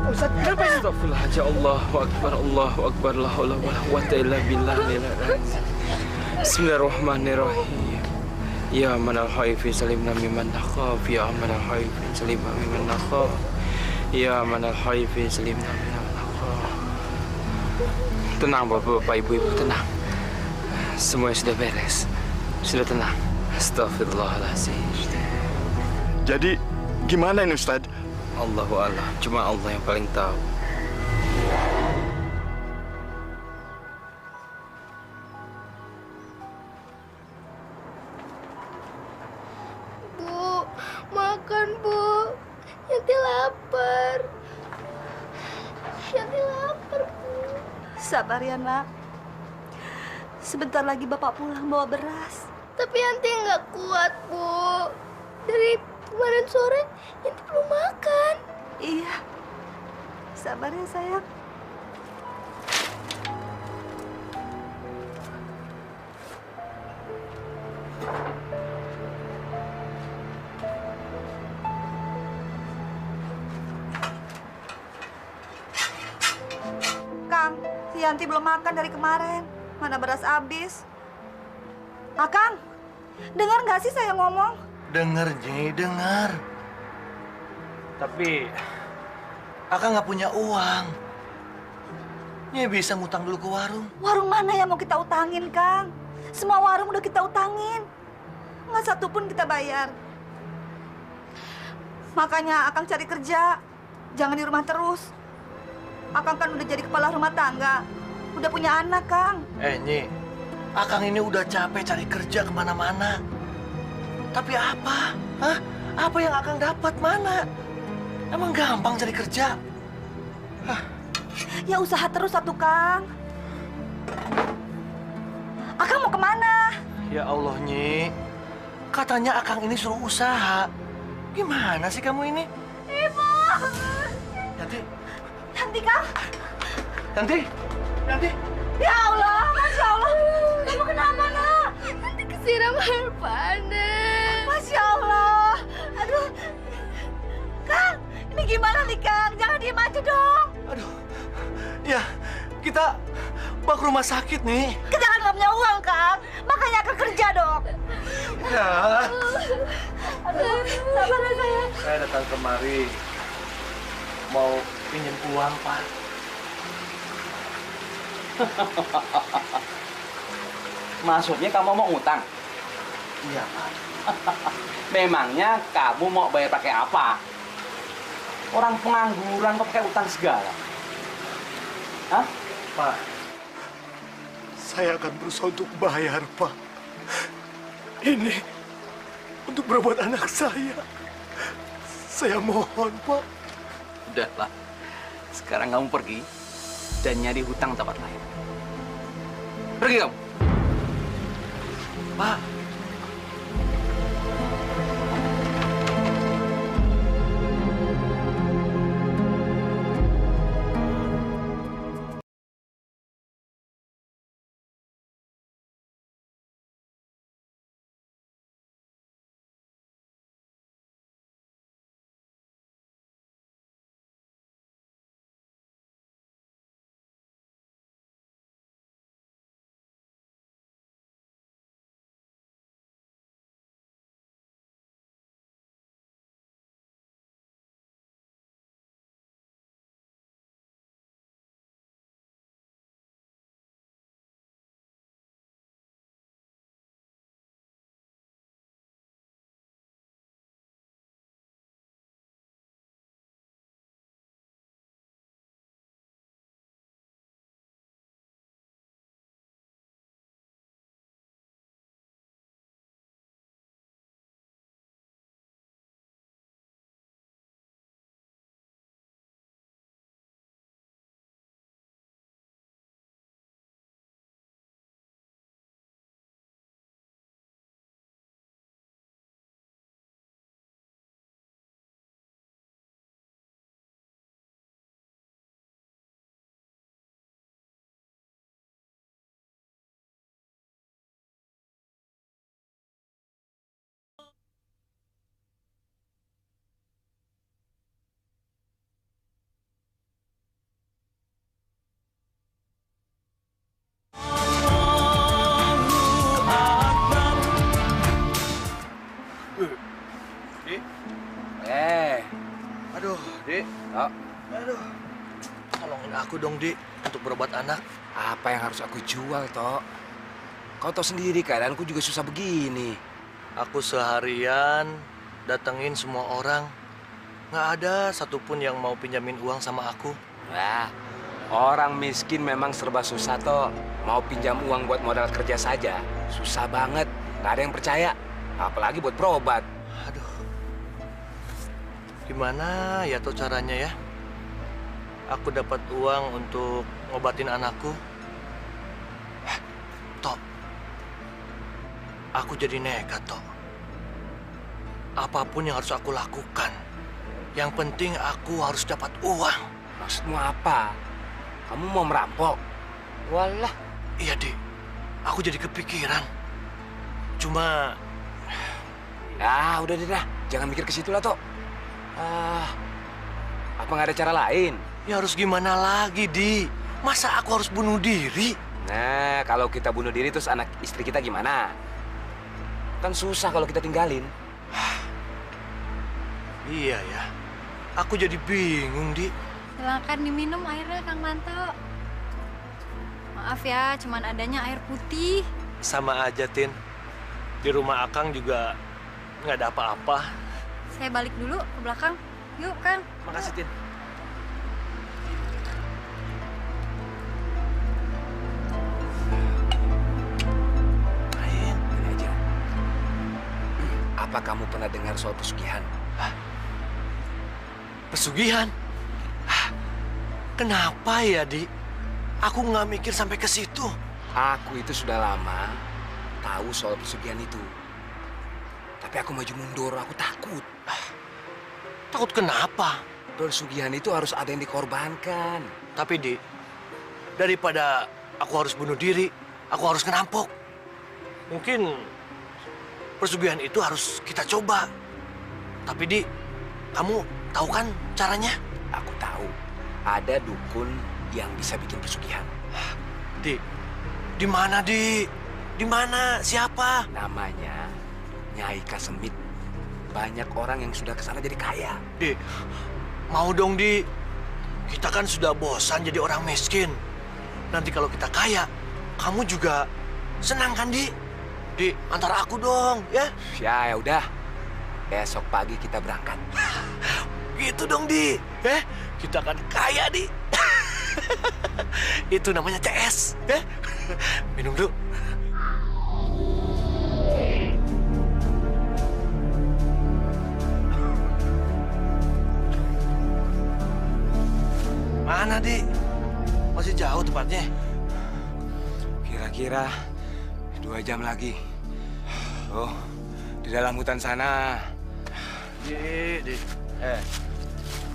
Ustaz, kenapa ini? Astagfirullahaladzim. Allahu Akbar, Allahu Akbar. La haula wa la quwwata illa billah. Bismillahirrahmanirrahim. Ya manal khaifi salimna mimman nakhaf. Ya manal khaifi salimna mimman nakhaf. Ya manal khaifi salimna mimman nakhaf. Tenang bapak-bapak, ibu-ibu, tenang. Semuanya sudah beres. Sudah tenang. Astagfirullahaladzim. Jadi, gimana ini Ustaz? Allahu a'lam. Cuma Allah yang paling tahu. Bu, makan Bu. Yanti lapar. Yanti lapar Bu. Sabar ya nak. Sebentar lagi bapak pulang bawa beras. Tapi Yanti nggak kuat Bu. Dari kemarin sore Yanti belum makan. Iya. Sabar ya sayang. Kang, si Yanti belum makan dari kemarin. Mana beras habis. Akang, dengar nggak sih saya ngomong? Dengar, Nyi, dengar. Tapi Akang nggak punya uang. Nyi bisa ngutang dulu ke warung. Warung mana yang mau kita utangin, Kang? Semua warung udah kita utangin. Nggak satu pun kita bayar. Makanya Akang cari kerja. Jangan di rumah terus. Akang kan udah jadi kepala rumah tangga. Udah punya anak, Kang. Nyi, Akang ini udah capek cari kerja kemana-mana. Tapi apa? Hah? Apa yang Akang dapat mana? Emang gampang cari kerja? Hah? Ya usaha terus satu, Kang. Akang mau kemana? Ya Allah, Nyi. Katanya Akang ini suruh usaha. Gimana sih kamu ini? Ibu! Yanti, Yanti, Kang. Yanti, Yanti. Ya Allah, Masya Allah. Kamu kenapa, nak? Yanti kesiram air panas. Masya Allah. Aduh. Kang, ini gimana nih, Kang? Jangan diem aja dong. Aduh, ya kita bawa ke rumah sakit nih. Kita kan nggak punya uang, Kang. Makanya Akang kerja dong. Ya, Aduh, sabar ya, sayang. saya datang kemari mau pinjam uang, Pak. Maksudnya kamu mau ngutang? Iya, Pak. Memangnya kamu mau bayar pakai apa? Orang pengangguran kok pakai utang segala? Hah? Pak, saya akan berusaha untuk bayar, Pak. Ini untuk berobat anak saya. Saya mohon, Pak. Udahlah. Sekarang kamu pergi dan nyari hutang tempat lain. Pergi kamu. Pak, aku dong, Di, untuk berobat anak. Apa yang harus aku jual, Tok? Kau tahu sendiri keadaanku juga susah begini. Aku seharian datengin semua orang. Nggak ada satupun yang mau pinjamin uang sama aku. Wah, orang miskin memang serba susah, Tok. Mau pinjam uang buat modal kerja saja, susah banget. Nggak ada yang percaya, apalagi buat berobat. Aduh, gimana ya tuh caranya ya? Aku dapat uang untuk ngobatin anakku. Tok, aku jadi nekat, Tok. Apapun yang harus aku lakukan, yang penting aku harus dapat uang. Maksudmu apa? Kamu mau merampok? Walah. Iya, Dik. Aku jadi kepikiran. Cuma... Udah deh dah. Jangan mikir ke situ lah, Tok. Apa nggak ada cara lain? Ya harus gimana lagi, Di? Masa aku harus bunuh diri? Nah, kalau kita bunuh diri terus anak istri kita gimana? Kan susah kalau kita tinggalin. Iya ya. Aku jadi bingung, Di. Silakan diminum airnya, Kang Manto. Maaf ya, cuman adanya air putih. Sama aja, Tin. Di rumah Akang juga nggak ada apa-apa. Saya balik dulu ke belakang. Yuk, Kang. Makasih, Tin. Ini aja. Apa kamu pernah dengar soal pesugihan? Pesugihan? Kenapa ya, Di? Aku nggak mikir sampai ke situ. Aku itu sudah lama tahu soal pesugihan itu. Tapi aku maju mundur, aku takut. Takut kenapa? Pesugihan itu harus ada yang dikorbankan. Tapi, Di, daripada aku harus bunuh diri, aku harus ngerampok. Mungkin pesugihan itu harus kita coba. Tapi, Di, kamu tahu kan caranya? Aku tahu. Ada dukun yang bisa bikin pesugihan. Di mana, Di? Di mana? Siapa? Namanya Nyai Kasemit. Banyak orang yang sudah kesana jadi kaya. Di, mau dong, Di. Kita kan sudah bosan jadi orang miskin. Nanti kalau kita kaya, kamu juga senang kan, Di? Di, antar aku dong, ya? Ya udah. Besok pagi kita berangkat. Gitu dong, Di. Kita akan kaya, Di. Itu namanya CS, ya? Minum dulu. Mana, Di? Masih jauh tempatnya? Kira-kira 2 jam lagi. Oh, di dalam hutan sana. Di.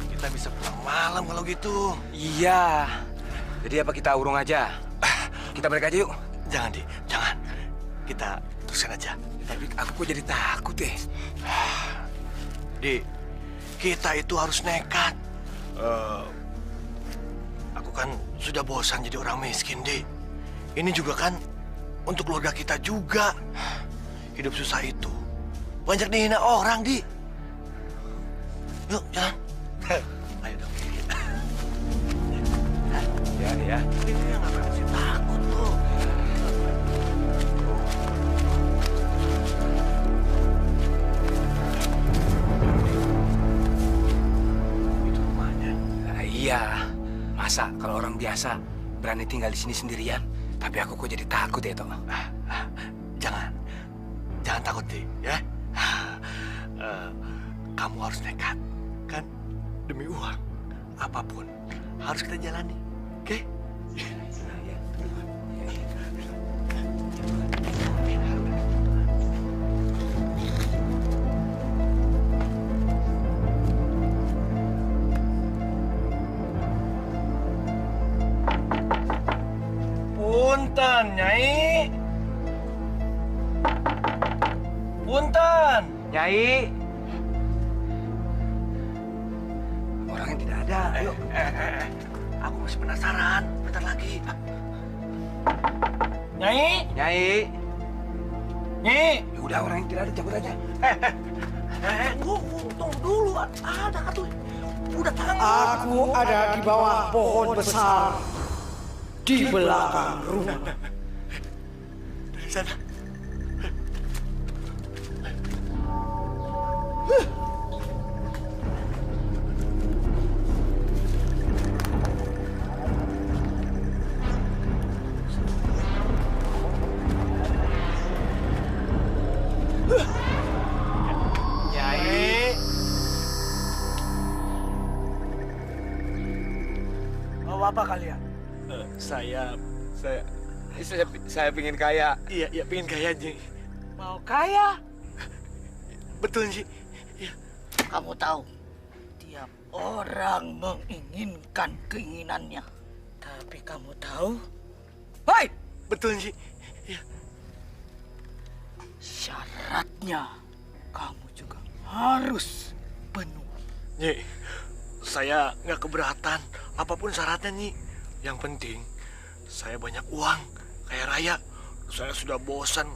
Kita bisa pulang malam kalau gitu. Iya. Jadi apa kita urung aja? Kita balik aja yuk. Jangan, Di. Jangan. Kita teruskan aja. Tapi aku kok jadi takut ya. Di, kita itu harus nekat. Aku kan sudah bosan jadi orang miskin, Di. Ini juga kan untuk keluarga kita juga. Hidup susah itu banyak dihina orang, Di. Yuk, jalan. Ayo dong. Ya. Ini ngapain sih takut lo? Itu rumahnya. Nah, iya. Masa kalau orang biasa berani tinggal di sini sendirian? Tapi aku kok jadi takut ya, Toh? Jangan takut, Di, ya. Kamu harus nekat, kan? Demi uang, apapun harus kita jalani, oke? Punten, Nyai. Punten. Nyai. Orangnya tidak ada. Ayo. Aku masih penasaran. Bentar lagi. Nyai. Nyai. Nyai. Ya udah, orangnya tidak ada, cabut aja. Tunggu dulu. Ada tuh. Udah tahu. Aku ada di bawah pohon besar di belakang rumah. Dari sana. Nyai. Mau apa kalian? Saya pingin kaya. iya pengen kaya, Ji. Mau kaya? Betul, Ji. Kamu tahu, tiap orang menginginkan keinginannya. Tapi kamu tahu? Hei! Betul, Ji. Syaratnya kamu juga harus penuh. Nyi, saya nggak keberatan apapun syaratnya, Nyi. Yang penting saya banyak uang, kaya raya. Saya sudah bosan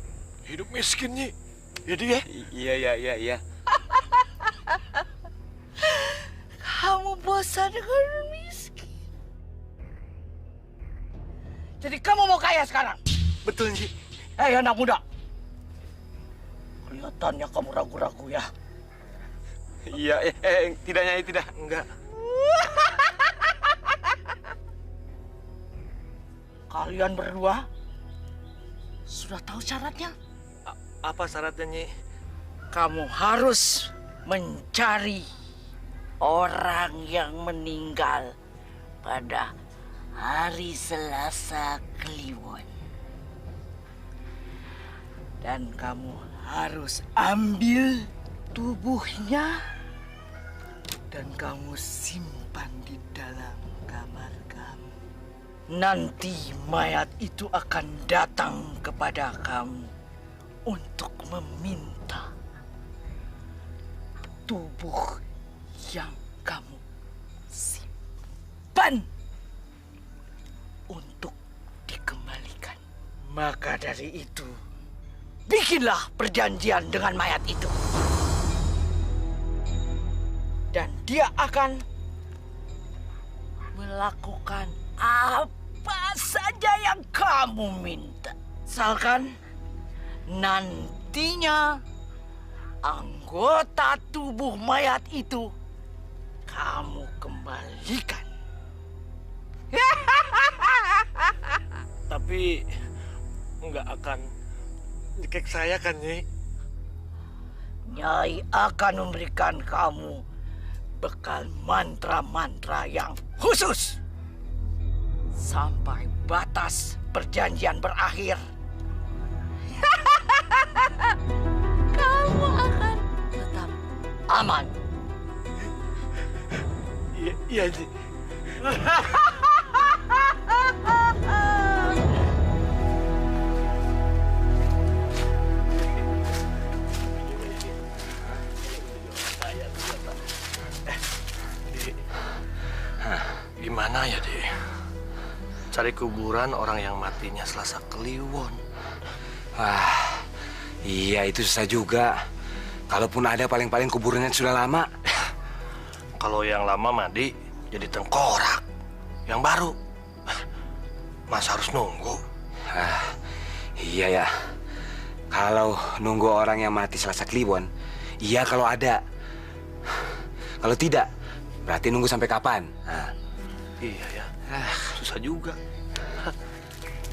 hidup miskin, Nyi. Jadi ya? Iya. Kamu bosan dengan miskin. Jadi kamu mau kaya sekarang? Betul, Nyi. Hei anak muda. Kelihatannya kamu ragu-ragu ya. Iya, tidak Nyai, tidak. Enggak. Kalian berdua sudah tahu syaratnya? Apa syaratnya, Nyi? Kamu harus mencari orang yang meninggal pada hari Selasa Kliwon. Dan kamu harus ambil tubuhnya dan kamu simpan di dalam kamar kamu. Nanti mayat itu akan datang kepada kamu untuk meminta tubuh yang kamu simpan untuk dikembalikan. Maka dari itu, bikinlah perjanjian dengan mayat itu. Dan dia akan melakukan apa saja yang kamu minta. Misalkan nantinya anggota tubuh mayat itu kamu kembalikan. Tapi nggak akan nyekek saya kan, Nyi? Nyai akan memberikan kamu bekal mantra-mantra yang khusus sampai batas perjanjian berakhir. Kamu akan tetap aman. Iya, Nyi. Gimana ya, Dek? Cari kuburan orang yang matinya Selasa Kliwon. Wah, iya itu susah juga. Kalaupun ada paling-paling kuburannya sudah lama. Kalau yang lama mati jadi tengkorak. Yang baru, masa harus nunggu? Iya ya. Kalau nunggu orang yang mati Selasa Kliwon, iya kalau ada. Kalau tidak, berarti nunggu sampai kapan? Iya ya, susah juga.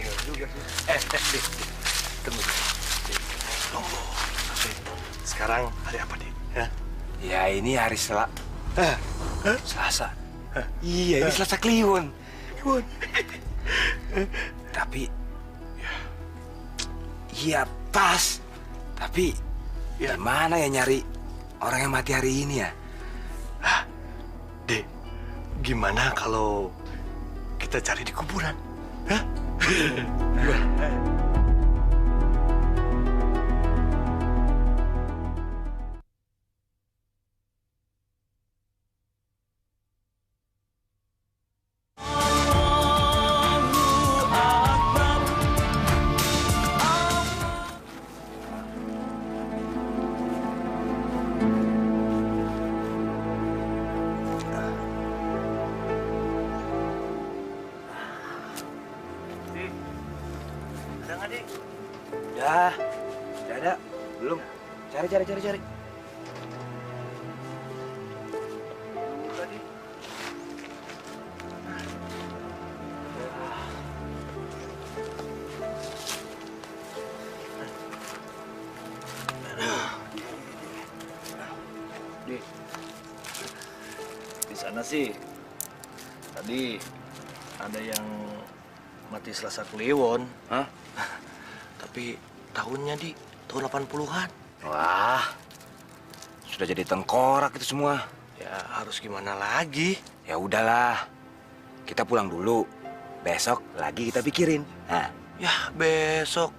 Bingung juga sih. Tunggu. Tunggu. Sekarang hari apa, Dik? Ya ini hari Selasa. Iya, ini Selasa Kliwon. Tapi, iya pas. Tapi, gimana ya nyari orang yang mati hari ini ya? Dek, gimana kalau kita cari di kuburan? Udah ada. Belum. Cari. Di sana sih tadi ada yang mati Selasa Kliwon. Hah? Tapi tahunnya tahun 80-an. Wah, sudah jadi tengkorak itu semua. Ya harus gimana lagi? Ya udahlah, kita pulang dulu. Besok lagi kita pikirin. Nah, Ya besok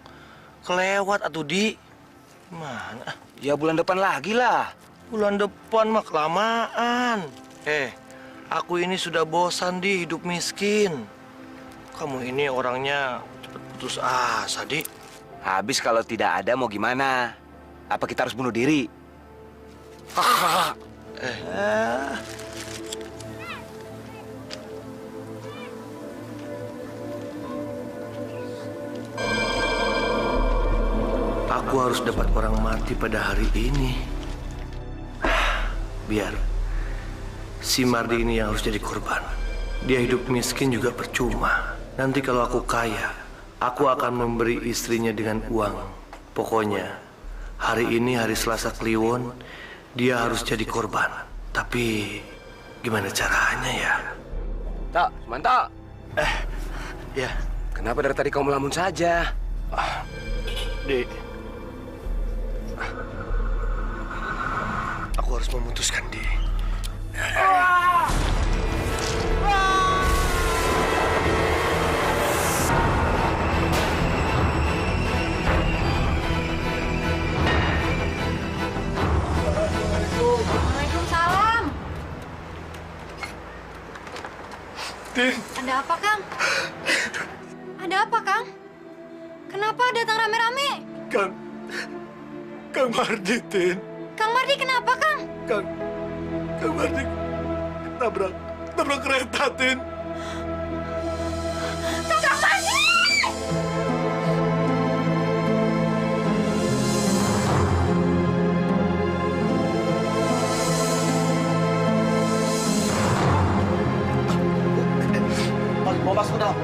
kelewat atuh Di. Mana? ya bulan depan lagi lah. Bulan depan mah kelamaan. Aku ini sudah bosan Di hidup miskin. Kamu ini orangnya cepet putus asa Di. Habis kalau tidak ada mau gimana? Apa kita harus bunuh diri? Aku harus dapat orang mati pada hari ini. Biar si Mardi ini yang harus jadi korban. Dia hidup miskin juga percuma. Nanti kalau aku kaya, aku akan memberi istrinya dengan uang. Pokoknya, hari ini hari Selasa Kliwon, dia harus jadi korban. Tapi, gimana caranya ya? Tak, mantap. Ya, Kenapa dari tadi kau melamun saja? Dek. Aku harus memutuskan, Dek. Waalaikumsalam. Tin, Ada apa, Kang? Ada apa, Kang? Kenapa datang rame-rame? Kang Mardi, Tin. Kang Mardi kenapa, Kang? Kang Mardi tabrak kereta, Tin. Kang Mardi! Mau masuk ke dalam.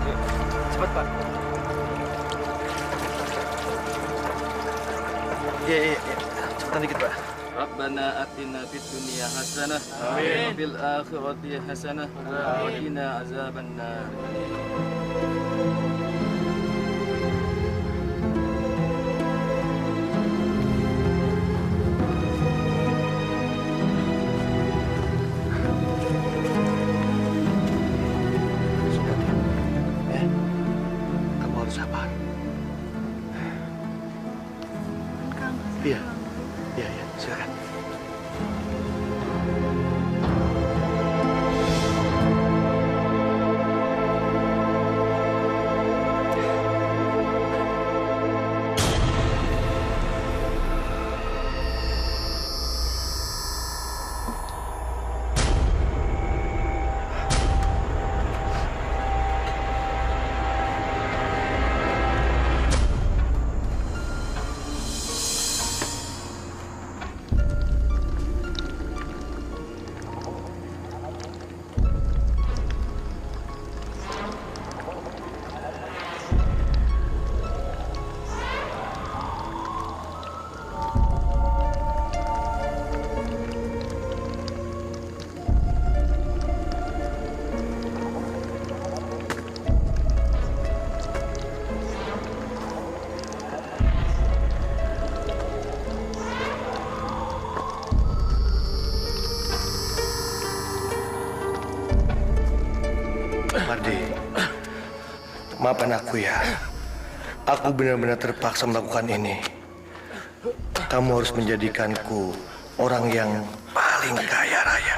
Ayo, cepat. Cepat, Pak. Iya. Cepetan dikit, Pak. Rabbana atina fid dunya hasanah wa fil akhirati hasanah wa qina azabannar. Sudah, Tin. Ya. Kamu harus sabar. Kang, Iya, silakan. Mardi, maafkan aku ya. Aku benar-benar terpaksa melakukan ini. Kamu harus menjadikanku orang yang paling kaya raya.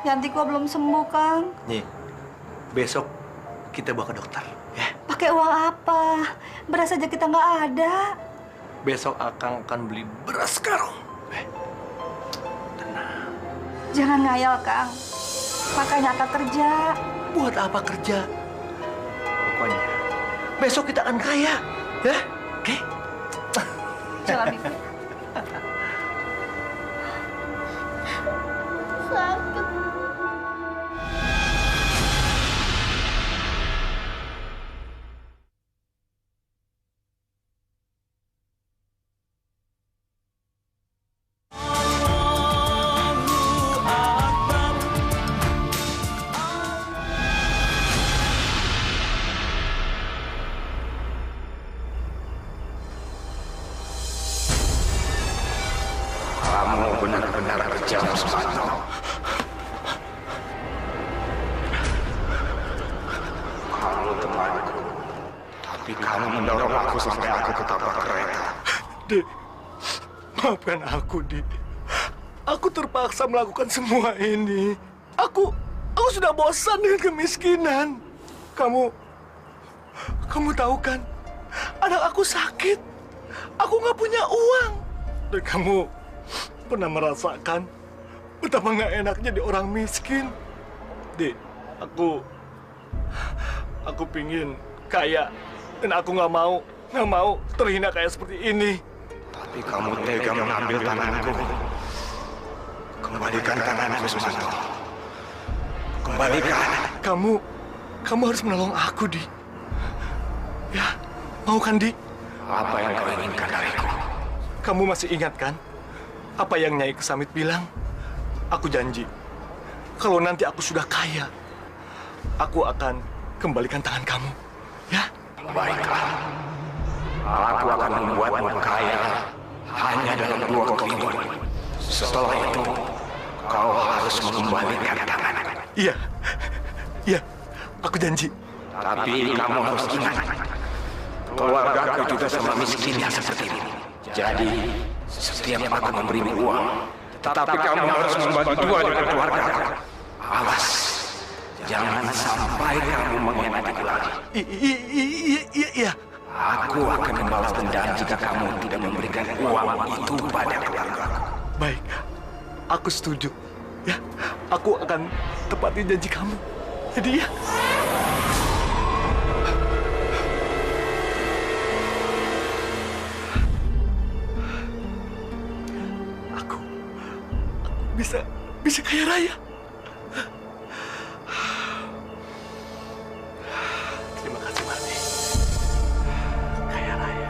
Yanti kok belum sembuh, Kang. Nyi, besok kita bawa ke dokter, ya. Pakai uang apa? Beras aja kita nggak ada. Besok Akang akan beli beras karung. Tenang. Jangan ngayal, Kang. Makanya Akang kerja. Buat apa kerja? Pokoknya besok kita akan kaya, ya? Oke? Jalan, Bibi. Sakit. Kamu benar-benar kejam, Susanto. Kamu temanku, tapi kamu mendorong aku sampai aku ketabrak kereta. Dik, maafkan aku, Dik. Aku terpaksa melakukan semua ini. Aku sudah bosan dengan kemiskinan. Kamu tahu kan, anak aku sakit. Aku nggak punya uang. Dan kamu pernah merasakan betapa nggak enak jadi orang miskin. Dik, aku pingin kaya. Dan aku nggak mau terhina kayak seperti ini. Tapi kamu tega mengambil tanganku. Kembalikan tanganku, Susanto. Kembalikan. Kamu harus menolong aku, Di. Ya, mau kan, Di? Apa yang kau inginkan dariku? Kamu masih ingat kan? Apa yang Nyai Kesamit bilang? Aku janji, kalau nanti aku sudah kaya, aku akan kembalikan tangan kamu. Ya? Baiklah. Aku akan membuatmu kaya hanya dalam 2 minggu. Setelah itu, kau harus mengembalikan tangan. Iya. Iya, aku janji. Tapi kamu harus ingat, keluargaku juga sama miskinnya seperti ini. Jadi, setiap aku memberimu uang, tapi kamu harus membagi 2 dengan keluargaku. Awas, jangan sampai kamu mengkhianatiku lagi. Iya. Aku akan membalas dendam jika kamu tidak memberikan uang itu pada keluargaku. Baik, aku setuju. Ya, aku akan tepati janji kamu. Jadi ya. Aku bisa kaya raya. Terima kasih, Marni. Kaya raya.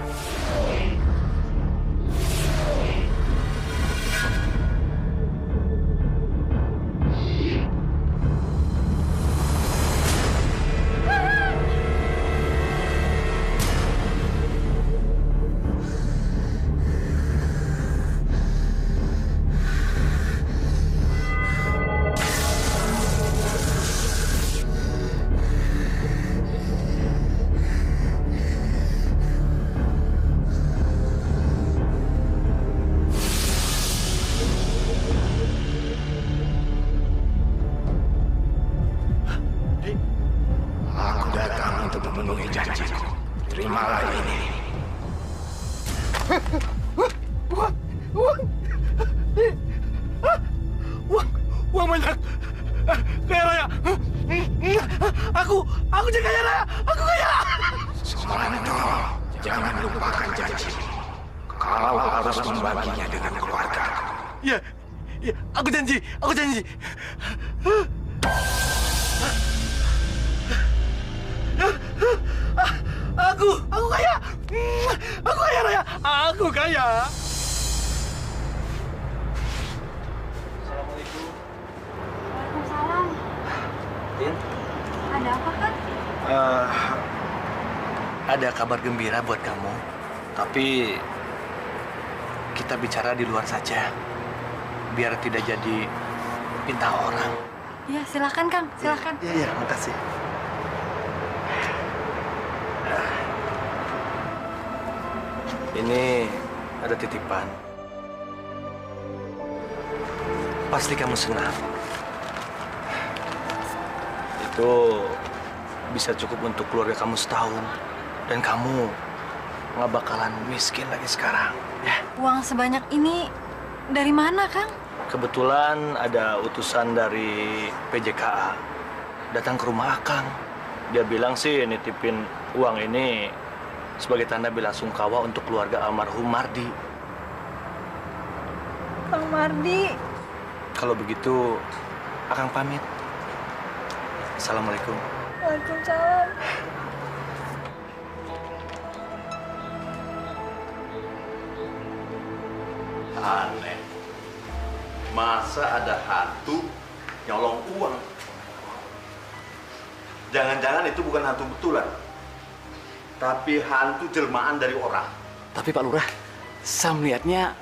Aku datang untuk memenuhi janjiku. Terimalah ini. Uang banyak. Kaya raya. Aku jadi kaya raya. Aku kaya. Sumanto, jangan lupakan janji. Kau harus membaginya dengan keluargaku. Iya, aku janji. Aku kaya. Aku kaya raya. Aku kaya. Waalaikumsalam. Tin, Ada apa, Kang? ada kabar gembira buat kamu. Tapi kita bicara di luar saja. Biar tidak jadi pinta orang. Ya, silakan, Kang. Silakan. Iya, makasih. Ini ada titipan. Pasti kamu senang itu bisa cukup untuk keluarga kamu setahun. Dan kamu nggak bakalan miskin lagi sekarang, ya. Uang sebanyak ini dari mana, Kang? Kebetulan ada utusan dari PJKA datang ke rumah Akang. Dia bilang sih nitipin uang ini sebagai tanda bela sungkawa untuk keluarga almarhum Mardi. Kang Mardi. Kalau begitu, Akang pamit. Assalamualaikum. Waalaikumsalam. Aneh. Masa ada hantu nyolong uang? Jangan-jangan itu bukan hantu betulan, tapi hantu jelmaan dari orang. Tapi Pak Lurah, saya melihatnya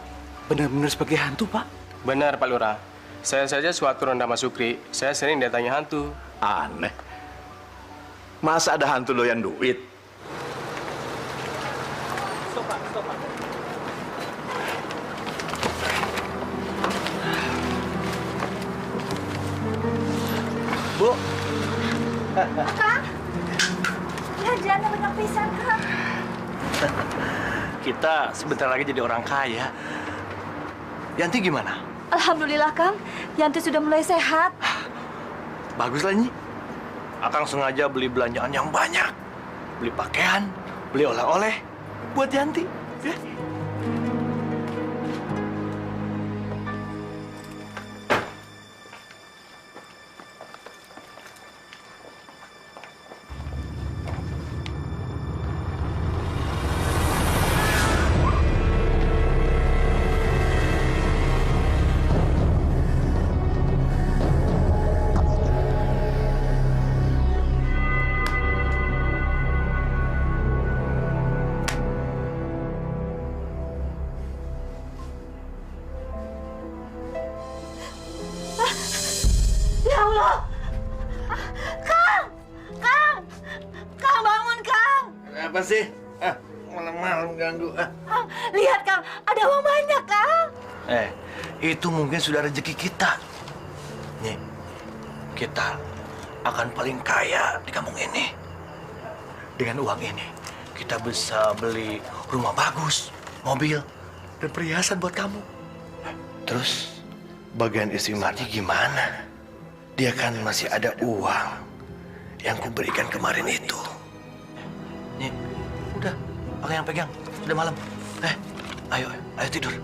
benar-benar sebagai hantu, Pak. Benar, Pak Lurah. Saya saja sewaktu ronda Mas Sukri, saya sering datangi hantu. Aneh. Masa ada hantu doyan duit? Stop, Pak. Stop, Pak. Bu. Kang, belanjaannya banyak pisan, Kang. Kita sebentar lagi jadi orang kaya. Yanti gimana? Alhamdulillah, Kang. Yanti sudah mulai sehat. Baguslah, Nyi. Akang sengaja beli belanjaan yang banyak. Beli pakaian, beli oleh-oleh buat Yanti. Ya. Ya Allah! Kang! Kang! Kang, bangun, Kang! Apa sih? Malam-malam ganggu. Lihat, Kang. Ada uang banyak, Kang. Itu mungkin sudah rezeki kita. Nih, kita akan paling kaya di kampung ini. Dengan uang ini, kita bisa beli rumah bagus, mobil, dan perhiasan buat kamu. Terus, bagian istri Mardi gimana? Dia kan masih ada uang yang kuberikan kemarin itu. Nih, udah, pakai yang pegang. Udah malam. Ayo tidur.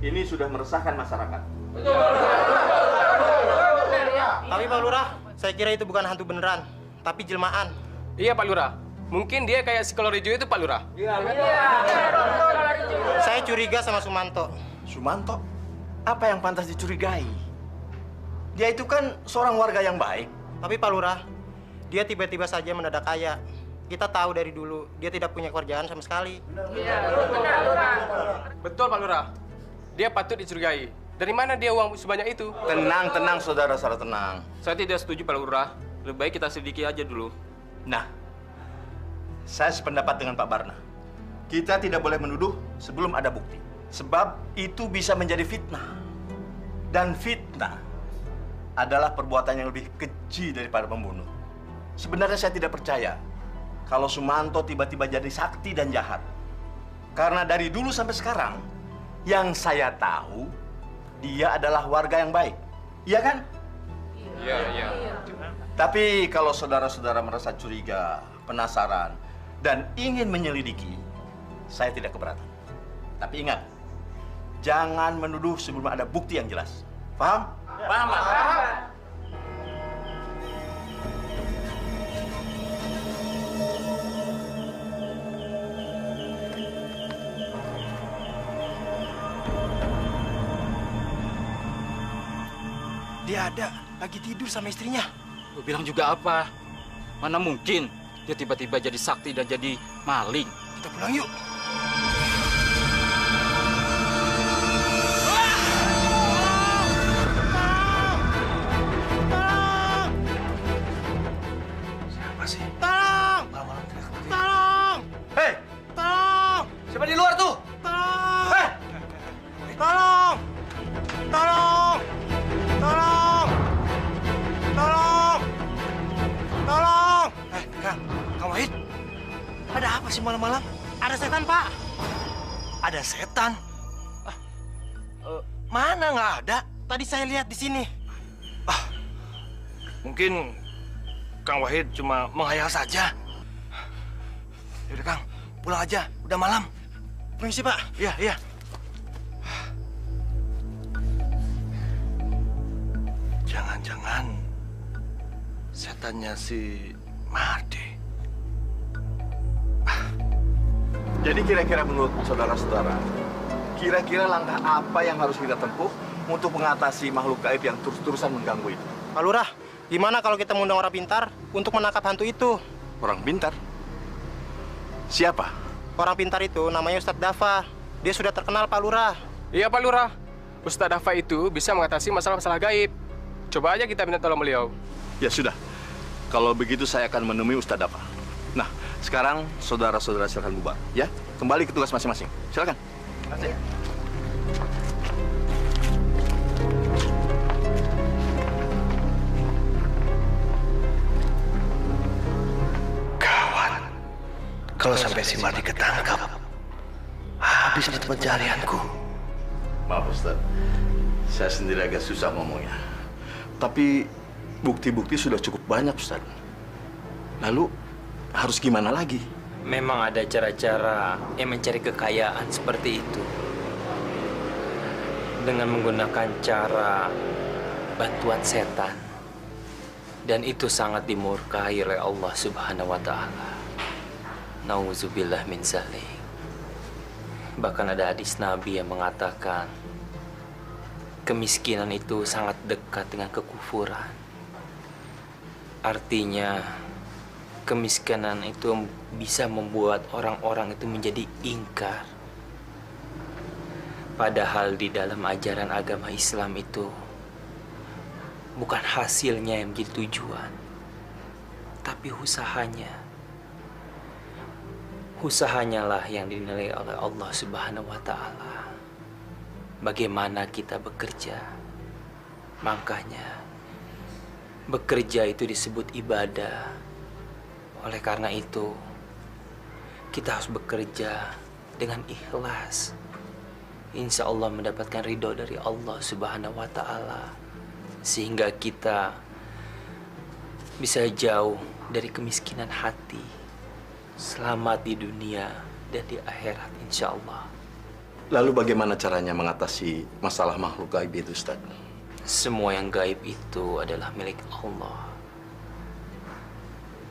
Ini sudah meresahkan masyarakat. Tapi Pak Lurah, saya kira itu bukan hantu beneran, tapi jelmaan. Iya, Pak Lurah. Mungkin dia kayak si kolor hijau itu, Pak Lurah. Saya curiga sama Sumanto. Sumanto? Apa yang pantas dicurigai? Dia itu kan seorang warga yang baik. Tapi Pak Lurah, dia tiba-tiba saja mendadak kaya. Kita tahu dari dulu, dia tidak punya kerjaan sama sekali. Betul, Pak Lurah. Dia patut dicurigai. Dari mana dia uang sebanyak itu? Tenang, saudara-saudara, tenang. Saya tidak setuju, Pak Lurah. Lebih baik kita selidiki aja dulu. Nah, saya sependapat dengan Pak Barna. Kita tidak boleh menuduh sebelum ada bukti. Sebab itu bisa menjadi fitnah. Dan fitnah adalah perbuatan yang lebih keji daripada pembunuh. Sebenarnya saya tidak percaya kalau Sumanto tiba-tiba jadi sakti dan jahat. Karena dari dulu sampai sekarang, yang saya tahu, dia adalah warga yang baik. Iya kan? Iya. Tapi kalau saudara-saudara merasa curiga, penasaran, dan ingin menyelidiki, saya tidak keberatan. Tapi ingat, jangan menuduh sebelum ada bukti yang jelas. Paham? Paham, Pak. Dia ada, lagi tidur sama istrinya. Lu bilang juga apa? Mana mungkin dia tiba-tiba jadi sakti dan jadi maling. Kita pulang yuk. Siapa sih? Tolong! Malam-malam teriak. Tolong! Hei, Tolong! siapa di luar tuh? Tolong! Hei, Tolong! Tolong! Tolong! Tolong! Tolong! Kang Wahid, ada apa sih malam-malam? Ada setan, Pak. Ada setan? Mana nggak ada? Tadi saya lihat di sini. Mungkin Kang Wahid cuma menghayal saja. Yaudah Kang, pulang aja. Udah malam. Permisi, Pak. Iya, iya. Jangan-jangan setannya si Mardi. jadi kira-kira menurut saudara-saudara, kira-kira langkah apa yang harus kita tempuh untuk mengatasi makhluk gaib yang terus-terusan mengganggu itu? Pak Lurah, gimana kalau kita mengundang orang pintar untuk menangkap hantu itu? Orang pintar? Siapa? Orang pintar itu namanya Ustadz Dafa. Dia sudah terkenal, Pak Lurah. Iya, Pak Lurah. Ustadz Dafa itu bisa mengatasi masalah-masalah gaib. Coba aja kita minta tolong beliau. Ya sudah, kalau begitu saya akan menemui Ustadz Dafa. Nah, sekarang saudara-saudara silakan bubar, ya. Kembali ke tugas masing-masing. Silakan. Terima kasih. Gawat. Kalau sampai si Mardi ketangkap, habis mata pencarianku. Maaf Ustadz, saya sendiri agak susah ngomongnya. Tapi bukti-bukti sudah cukup banyak Ustadz. Lalu harus gimana lagi? Memang ada cara-cara yang mencari kekayaan seperti itu. Dengan menggunakan cara bantuan setan. Dan itu sangat dimurkai oleh Allah Subhanahu wa Ta'ala. Nauzubillah min zalik. Bahkan ada hadis Nabi yang mengatakan kemiskinan itu sangat dekat dengan kekufuran. Artinya kemiskinan itu bisa membuat orang-orang itu menjadi ingkar. Padahal di dalam ajaran agama Islam itu bukan hasilnya yang menjadi tujuan, tapi usahanya. Usahanya lah yang dinilai oleh Allah Subhanahu wa Ta'ala. Bagaimana kita bekerja. Makanya bekerja itu disebut ibadah. Oleh karena itu kita harus bekerja dengan ikhlas. Insya Allah mendapatkan ridho dari Allah Subhanahu wa Ta'ala. Sehingga kita bisa jauh dari kemiskinan hati. Selamat di dunia dan di akhirat insya Allah. Lalu bagaimana caranya mengatasi masalah makhluk gaib itu Ustaz? Semua yang gaib itu adalah milik Allah.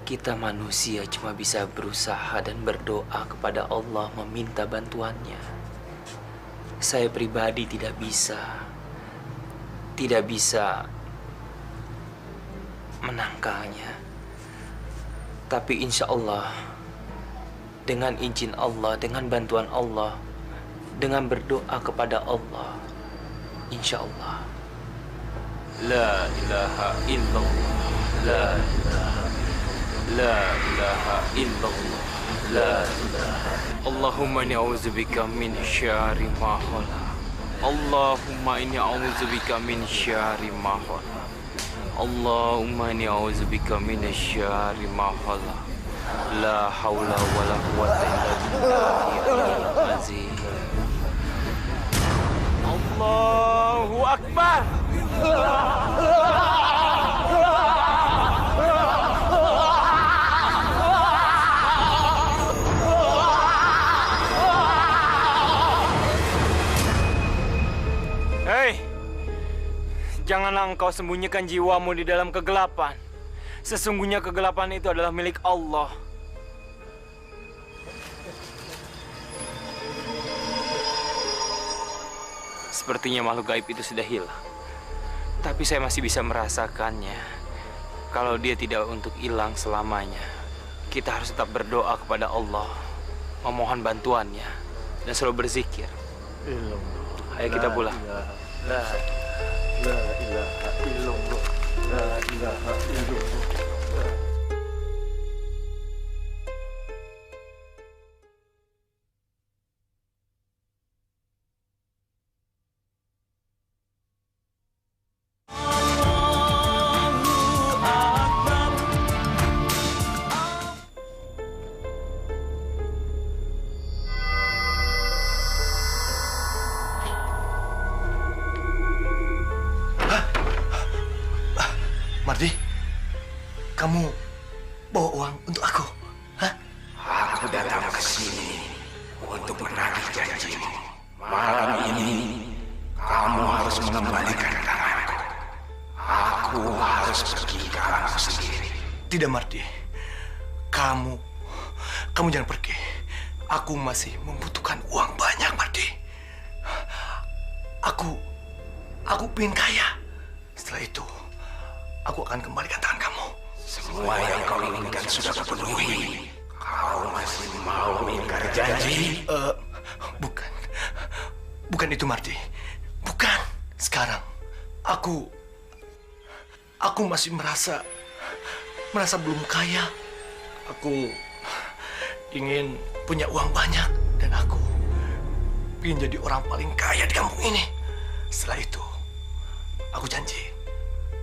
Kita manusia cuma bisa berusaha dan berdoa kepada Allah meminta bantuannya. Saya pribadi tidak bisa menangkalnya. Tapi insya Allah, dengan izin Allah, dengan bantuan Allah, dengan berdoa kepada Allah, insya Allah. La ilaha illallah, la ilaha illallah, la ilaha. Allahumma inni a'udzubika min syarri ma khalaq. Allahumma inni a'udzubika min syarri ma khalaq. Allahumma inni a'udzubika min syarri ma khalaq. La haula wala quwwata illa billahil azim. Allahu akbar. Hei, janganlah engkau sembunyikan jiwamu di dalam kegelapan. Sesungguhnya kegelapan itu adalah milik Allah. Sepertinya makhluk gaib itu sudah hilang. Tapi saya masih bisa merasakannya. Kalau dia tidak untuk hilang selamanya, kita harus tetap berdoa kepada Allah, memohon bantuannya, dan selalu berzikir. Ayo kita pulang. La ilaha illallah. La ilaha illallah. Mardi, kamu bawa uang untuk aku? Hah? Aku datang ke sini untuk menagih janjimu. Malam ini kamu harus mengembalikan tanganku. Aku harus pergi ke alamku sendiri. Tidak, Mardi. Kamu jangan pergi. Aku masih membutuhkan uang banyak, Mardi. Aku pengen kaya. Setelah itu, aku akan kembalikan tangan kamu. Semua yang kau inginkan sudah terpenuhi. Kau masih mau mengingkar janji? Bukan itu, Mardi. Bukan. Sekarang, aku masih merasa belum kaya. Aku ingin punya uang banyak dan aku ingin jadi orang paling kaya di kampung ini. Setelah itu, aku janji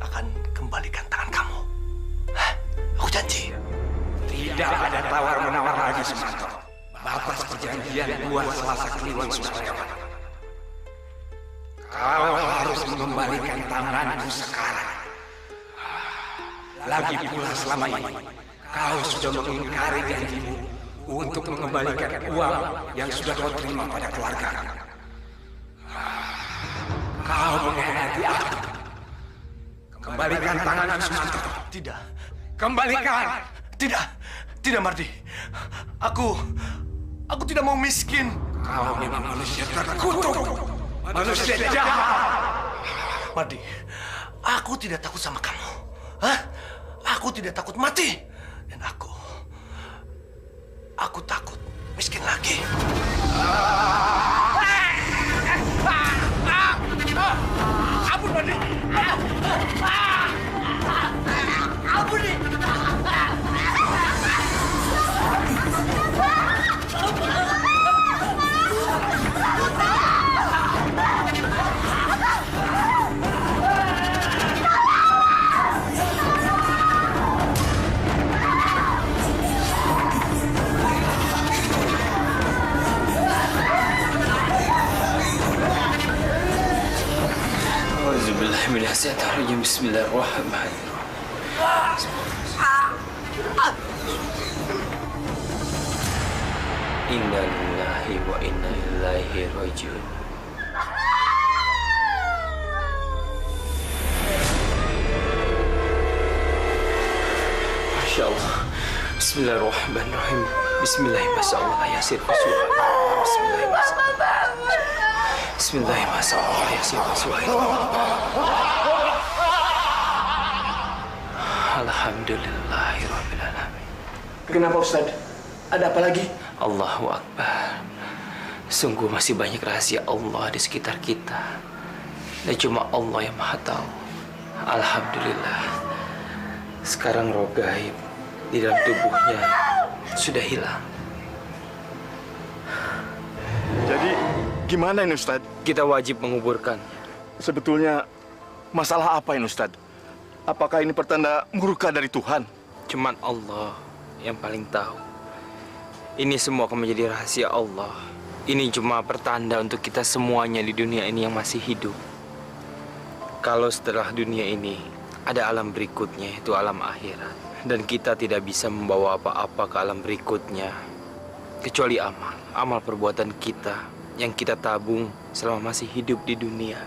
akan kembalikan tangan kamu. Hah? Aku janji. Tidak ada tawar-menawar lagi, Sumanto. Batas perjanjian buat Selasa Kliwon sudah lewat. Kau harus mengembalikan tanganku sekarang. Lagi pula selama ini, kau sudah mengingkari janjimu untuk mengembalikan uang yang sudah kau terima pada keluarga. Kau mengkhianati aku. Kembalikan tanganku, Sumanto. Tidak. Kembalikan. Tidak, Mardi. Aku tidak mau miskin. Kau memang manusia terkutuk. Manusia jahat. Mardi, aku tidak takut sama kamu. Hah? Aku tidak takut mati. Dan aku takut miskin lagi. Ampun, Mardi. Ampun, nih. Bismillahirrahmanirrahim. Bismillahirrahmanirrahim. Inna lillahi wa inna ilaihi rajiun. Masya Allah. Bismillahirrahmanirrahim. Bismillahirrahmanirrahim. Yasir Bismillahirrahmanirrahim. Bismillahirrahmanirrahim. Yasir Alhamdulillahirrahmanirrahim. Kenapa, Ustaz? Ada apa lagi? Allahu Akbar. Sungguh masih banyak rahasia Allah di sekitar kita. Dan cuma Allah yang Maha Tahu. Alhamdulillah. Sekarang roh gaib di dalam tubuhnya sudah hilang. Jadi gimana ini, Ustadz? Kita wajib menguburkan. Sebetulnya masalah apa ini, Ustadz? Apakah ini pertanda murka dari Tuhan? Cuman Allah yang paling tahu. Ini semua akan menjadi rahasia Allah. Ini cuma pertanda untuk kita semuanya di dunia ini yang masih hidup. Kalau setelah dunia ini ada alam berikutnya, yaitu alam akhirat. Dan kita tidak bisa membawa apa-apa ke alam berikutnya kecuali amal perbuatan kita yang kita tabung selama masih hidup di dunia.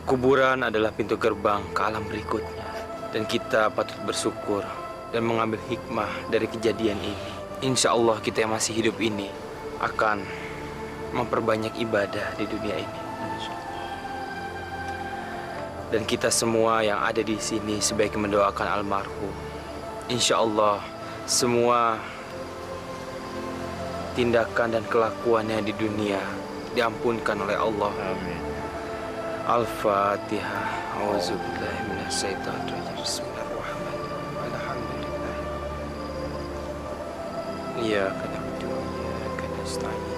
Kuburan adalah pintu gerbang ke alam berikutnya. Dan kita patut bersyukur dan mengambil hikmah dari kejadian ini. Insya Allah kita yang masih hidup ini akan memperbanyak ibadah di dunia ini. Dan kita semua yang ada di sini sebaiknya mendoakan almarhum. Insya Allah semua tindakan dan kelakuannya di dunia diampunkan oleh Allah. Amin. Al-Fatihah. Auzubillahi minasyaitonir rajim. Bismillahirrahmanirrahim. Alhamdulillah. Iyyaka na'budu wa iyyaka nasta'in.